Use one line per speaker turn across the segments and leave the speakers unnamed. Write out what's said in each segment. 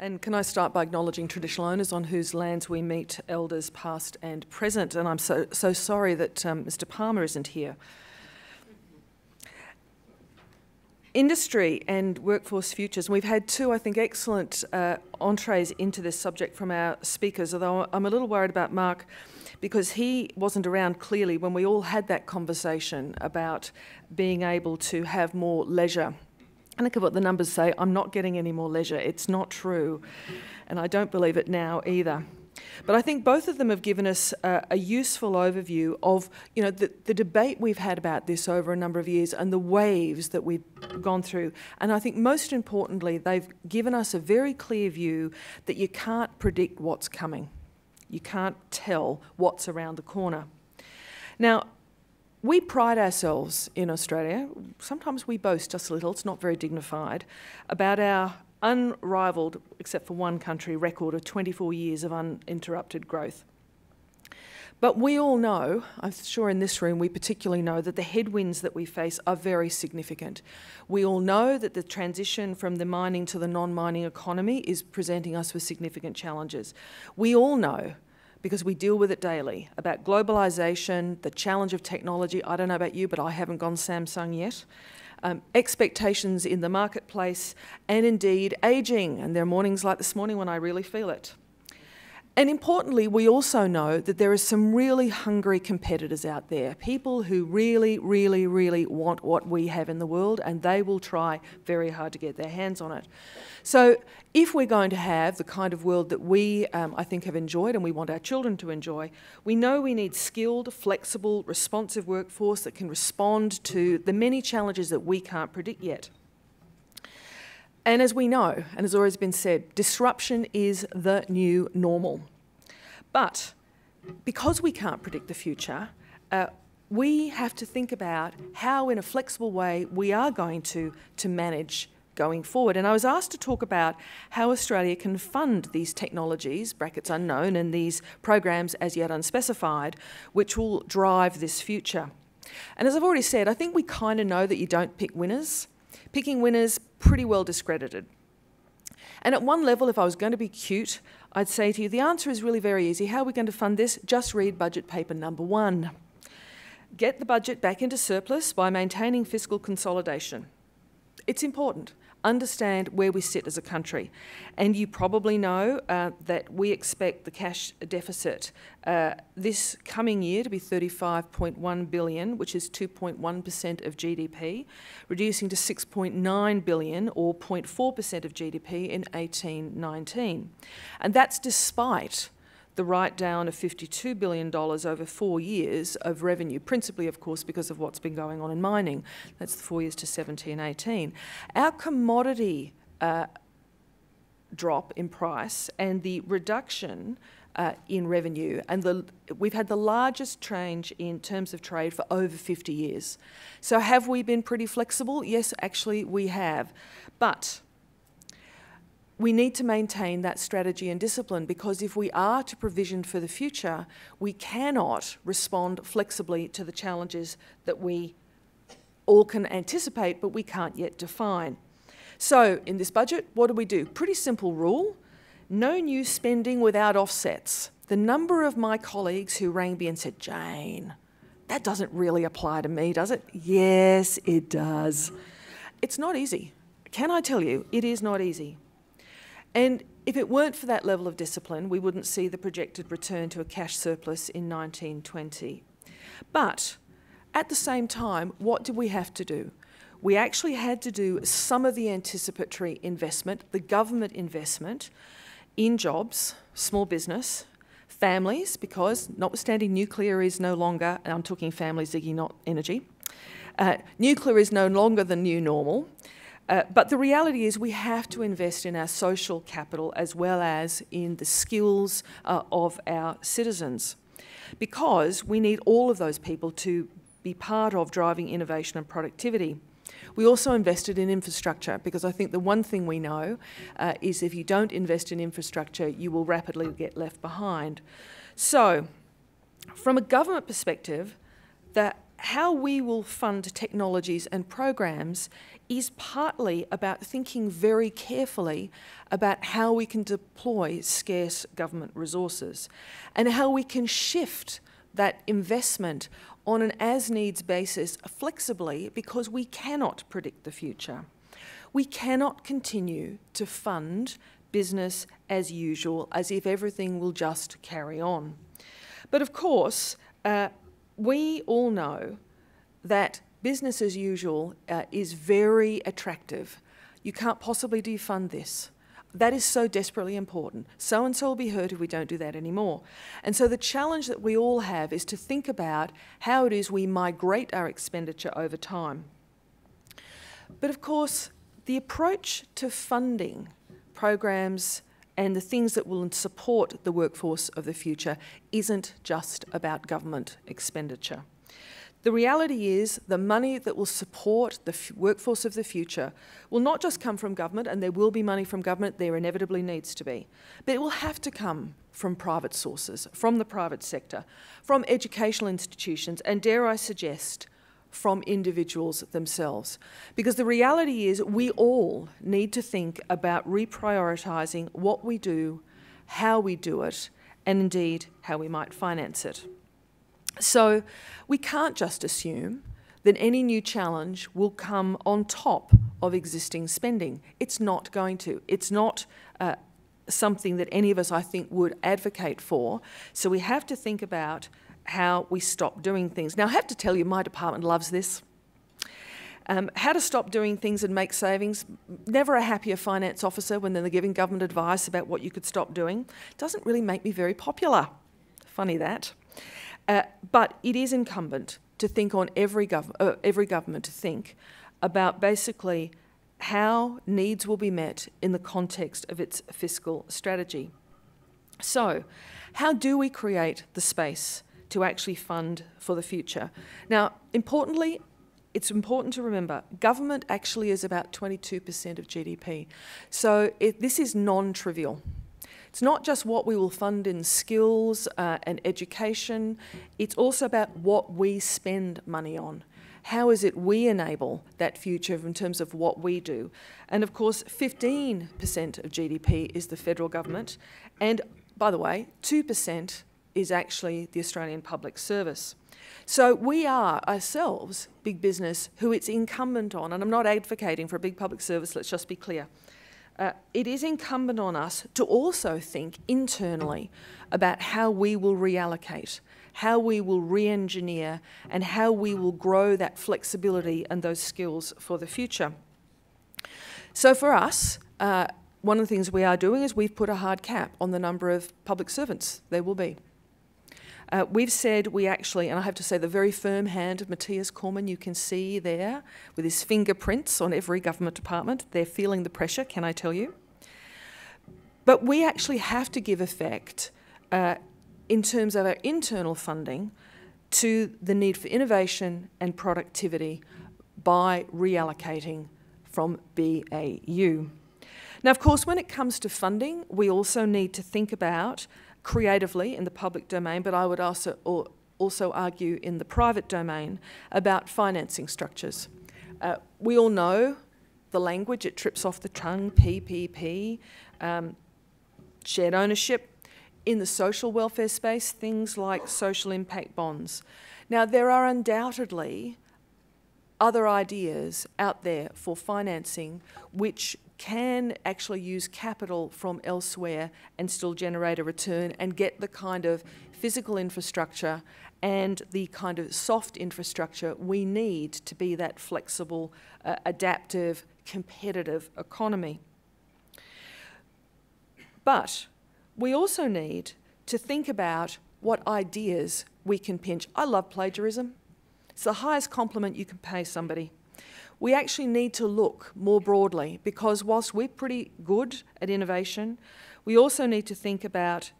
And can I start by acknowledging traditional owners on whose lands we meet elders past and present, and I'm so sorry that Mr. Palmer isn't here. Industry and workforce futures. We've had two, I think, excellent entrees into this subject from our speakers, although I'm a little worried about Mark because he wasn't around clearly when we all had that conversation about being able to have more leisure. I look at what the numbers say. I'm not getting any more leisure. It's not true. And I don't believe it now either. But I think both of them have given us a useful overview of, you know, the debate we've had about this over a number of years and the waves that we've gone through. And I think most importantly, they've given us a very clear view that you can't predict what's coming. You can't tell what's around the corner. Now, we pride ourselves in Australia, sometimes we boast just a little, it's not very dignified, about our unrivalled, except for one country, record of 24 years of uninterrupted growth. But we all know, I'm sure in this room we particularly know, that the headwinds that we face are very significant. We all know that the transition from the mining to the non-mining economy is presenting us with significant challenges. We all know, because we deal with it daily, about globalisation, the challenge of technology. I don't know about you, but I haven't gone Samsung yet. Expectations in the marketplace, and indeed ageing. And there are mornings like this morning when I really feel it. And importantly, we also know that there are some really hungry competitors out there, people who really, really, really want what we have in the world, and they will try very hard to get their hands on it. So if we're going to have the kind of world that we, I think, have enjoyed and we want our children to enjoy, we know we need skilled, flexible, responsive workforce that can respond to the many challenges that we can't predict yet. And as we know, and has always been said, disruption is the new normal. But because we can't predict the future, we have to think about how, in a flexible way, we are going to manage going forward. And I was asked to talk about how Australia can fund these technologies, brackets unknown, and these programs as yet unspecified, which will drive this future. And as I've already said, I think we kind of know that you don't pick winners. Picking winners, pretty well discredited. And at one level, if I was going to be cute, I'd say to you, the answer is really very easy. How are we going to fund this? Just read budget paper number 1. Get the budget back into surplus by maintaining fiscal consolidation. It's important. Understand where we sit as a country. And you probably know that we expect the cash deficit this coming year to be $35.1 billion, which is 2.1% of GDP, reducing to $6.9 billion or 0.4% of GDP in 18-19. And that's despite the write-down of $52 billion over 4 years of revenue, principally, of course, because of what's been going on in mining. That's the 4 years to 17-18. Our commodity drop in price and the reduction in revenue, and we've had the largest change in terms of trade for over 50 years. So have we been pretty flexible? Yes, actually we have. But we need to maintain that strategy and discipline, because if we are to provision for the future, we cannot respond flexibly to the challenges that we all can anticipate, but we can't yet define. So in this budget, what do? Pretty simple rule. No new spending without offsets. The number of my colleagues who rang me and said, Jane, that doesn't really apply to me, does it? Yes, it does. It's not easy. Can I tell you, it is not easy. And if it weren't for that level of discipline, we wouldn't see the projected return to a cash surplus in 1920. But at the same time, what did we have to do? We actually had to do some of the anticipatory investment, the government investment, in jobs, small business, families, because notwithstanding nuclear is no longer, and I'm talking families, Ziggy, not energy, nuclear is no longer the new normal. But the reality is we have to invest in our social capital as well as in the skills of our citizens, because we need all of those people to be part of driving innovation and productivity. We also invested in infrastructure, because I think the one thing we know is if you don't invest in infrastructure, you will rapidly get left behind. So, from a government perspective, the how we will fund technologies and programs is partly about thinking very carefully about how we can deploy scarce government resources and how we can shift that investment on an as-needs basis flexibly, because we cannot predict the future. We cannot continue to fund business as usual, as if everything will just carry on. But of course, we all know that business as usual is very attractive. You can't possibly defund this. That is so desperately important. So-and-so will be hurt if we don't do that anymore. And so the challenge that we all have is to think about how it is we migrate our expenditure over time. But of course, the approach to funding programs and the things that will support the workforce of the future isn't just about government expenditure. The reality is the money that will support the workforce of the future will not just come from government, and there will be money from government, there inevitably needs to be, but it will have to come from private sources, from the private sector, from educational institutions, and dare I suggest, from individuals themselves. Because the reality is we all need to think about reprioritising what we do, how we do it, and indeed how we might finance it. So we can't just assume that any new challenge will come on top of existing spending. It's not going to. It's not something that any of us, I think, would advocate for. So we have to think about how we stop doing things. Now, I have to tell you, my department loves this. How to stop doing things and make savings. Never a happier finance officer when they're giving government advice about what you could stop doing. Doesn't really make me very popular. Funny that. But it is incumbent to think on every government to think about basically how needs will be met in the context of its fiscal strategy. So, how do we create the space to actually fund for the future? Now, importantly, it's important to remember, government actually is about 22% of GDP. So this is non-trivial. It's not just what we will fund in skills and education, it's also about what we spend money on. How is it we enable that future in terms of what we do? And of course, 15% of GDP is the federal government, and by the way, 2% is actually the Australian Public Service. So we are ourselves big business who it's incumbent on, and I'm not advocating for a big public service, let's just be clear. It is incumbent on us to also think internally about how we will reallocate, how we will re-engineer, and how we will grow that flexibility and those skills for the future. So for us, one of the things we are doing is we've put a hard cap on the number of public servants there will be. We've said we actually, and I have to say the very firm hand of Matthias Cormann you can see there with his fingerprints on every government department. They're feeling the pressure, can I tell you? But we actually have to give effect in terms of our internal funding to the need for innovation and productivity by reallocating from BAU. Now, of course, when it comes to funding, we also need to think about creatively in the public domain, but I would also argue in the private domain about financing structures. We all know the language, it trips off the tongue, PPP, shared ownership. In the social welfare space, things like social impact bonds. Now, there are undoubtedly other ideas out there for financing which can actually use capital from elsewhere and still generate a return and get the kind of physical infrastructure and the kind of soft infrastructure we need to be that flexible, adaptive, competitive economy. But we also need to think about what ideas we can pinch. I love plagiarism. It's the highest compliment you can pay somebody. We actually need to look more broadly, because whilst we're pretty good at innovation, we also need to think about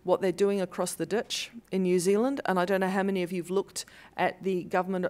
what they're doing across the ditch in New Zealand, and I don't know how many of you have looked at the government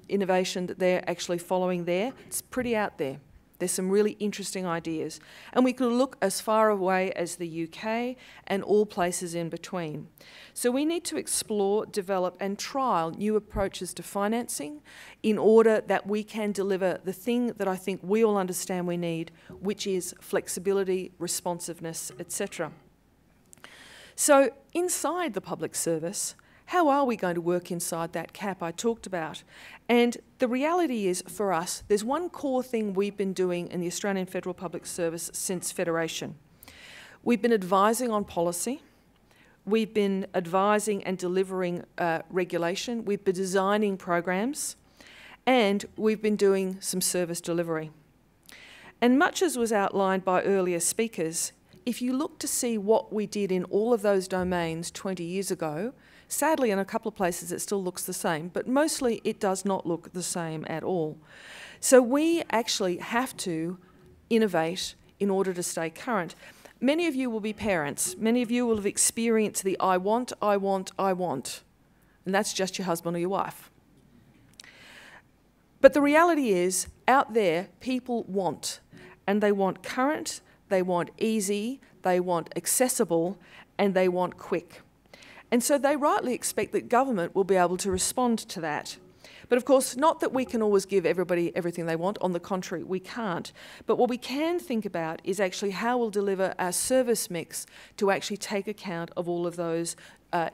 innovation that they're actually following there. It's pretty out there. There's some really interesting ideas. And we could look as far away as the UK and all places in between. So we need to explore, develop and trial new approaches to financing in order that we can deliver the thing that I think we all understand we need, which is flexibility, responsiveness, etc. So inside the public service, how are we going to work inside that cap I talked about? And the reality is, for us, there's one core thing we've been doing in the Australian Federal Public Service since Federation. We've been advising on policy. We've been advising and delivering regulation. We've been designing programs. And we've been doing some service delivery. And much as was outlined by earlier speakers, if you look to see what we did in all of those domains 20 years ago, sadly, in a couple of places it still looks the same, but mostly it does not look the same at all. So we actually have to innovate in order to stay current. Many of you will be parents. Many of you will have experienced the I want, I want, I want. And that's just your husband or your wife. But the reality is, out there, people want. And they want current, they want easy, they want accessible, and they want quick. And so they rightly expect that government will be able to respond to that. But of course, not that we can always give everybody everything they want, on the contrary, we can't. But what we can think about is actually how we'll deliver our service mix to actually take account of all of those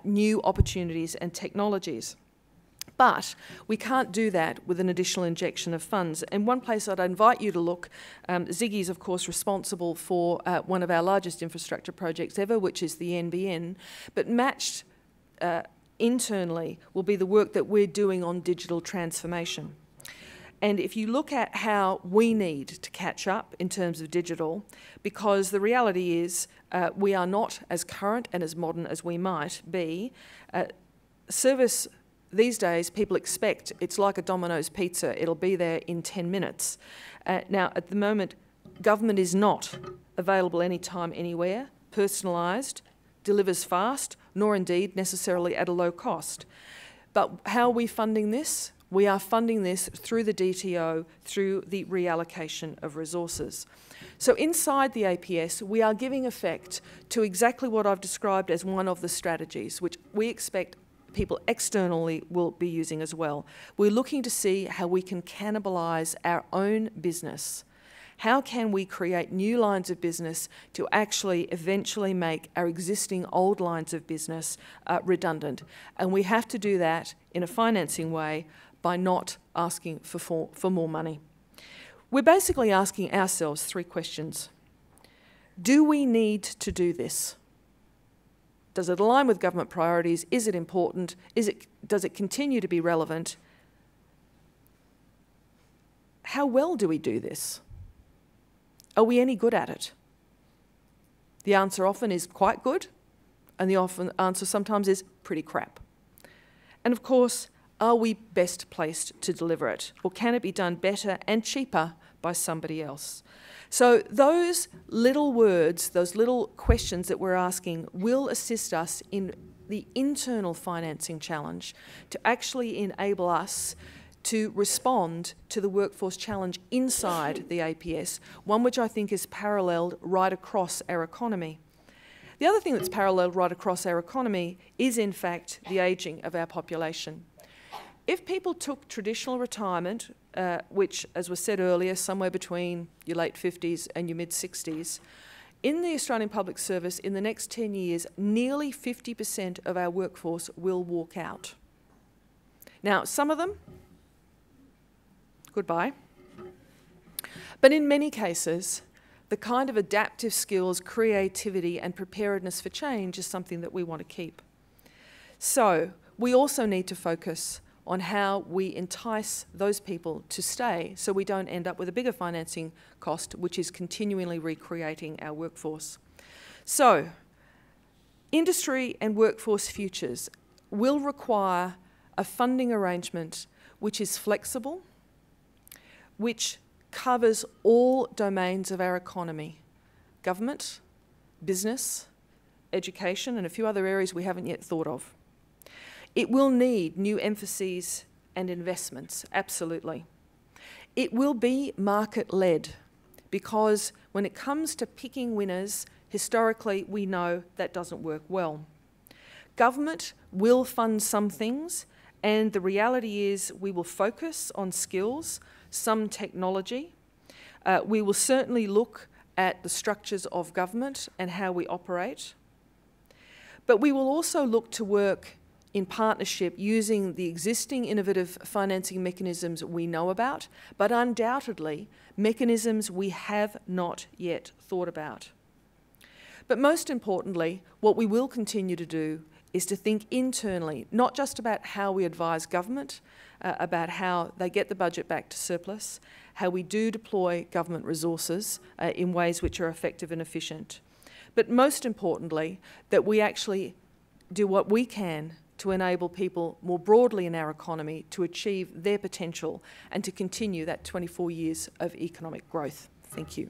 new opportunities and technologies. But we can't do that with an additional injection of funds. And one place I'd invite you to look, Ziggy is of course responsible for one of our largest infrastructure projects ever, which is the NBN, but matched internally will be the work that we're doing on digital transformation. And if you look at how we need to catch up in terms of digital, because the reality is we are not as current and as modern as we might be, service these days, people expect it's like a Domino's pizza. It'll be there in 10 minutes. Now, at the moment, government is not available anytime, anywhere, personalised, delivers fast, nor indeed necessarily at a low cost. But how are we funding this? We are funding this through the DTO, through the reallocation of resources. So inside the APS, we are giving effect to exactly what I've described as one of the strategies, which we expect people externally will be using as well. We're looking to see how we can cannibalise our own business. How can we create new lines of business to actually eventually make our existing old lines of business redundant? And we have to do that in a financing way by not asking for more money. We're basically asking ourselves 3 questions. Do we need to do this? Does it align with government priorities? Is it important? Does it continue to be relevant? How well do we do this? Are we any good at it? The answer often is quite good, and the answer sometimes is pretty crap. And of course, are we best placed to deliver it? Or can it be done better and cheaper by somebody else? So those little words, those little questions that we're asking will assist us in the internal financing challenge to actually enable us to respond to the workforce challenge inside the APS, one which I think is paralleled right across our economy. The other thing that's paralleled right across our economy is, in fact, the ageing of our population. If people took traditional retirement, which, as was said earlier, somewhere between your late 50s and your mid-60s, in the Australian Public Service, in the next 10 years, nearly 50% of our workforce will walk out. Now, some of them, goodbye. But in many cases, the kind of adaptive skills, creativity and preparedness for change is something that we want to keep. So we also need to focus on how we entice those people to stay so we don't end up with a bigger financing cost, which is continually recreating our workforce. So, industry and workforce futures will require a funding arrangement which is flexible, which covers all domains of our economy: government, business, education, and a few other areas we haven't yet thought of. It will need new emphases and investments, absolutely. It will be market-led. because when it comes to picking winners, historically we know that doesn't work well. Government will fund some things, and the reality is we will focus on skills, some technology. We will certainly look at the structures of government and how we operate. But we will also look to work in partnership using the existing innovative financing mechanisms we know about, but undoubtedly mechanisms we have not yet thought about. But most importantly, what we will continue to do is to think internally, not just about how we advise government, about how they get the budget back to surplus, how we do deploy government resources in ways which are effective and efficient, but most importantly, that we actually do what we can to enable people more broadly in our economy to achieve their potential and to continue that 24 years of economic growth. Thank you.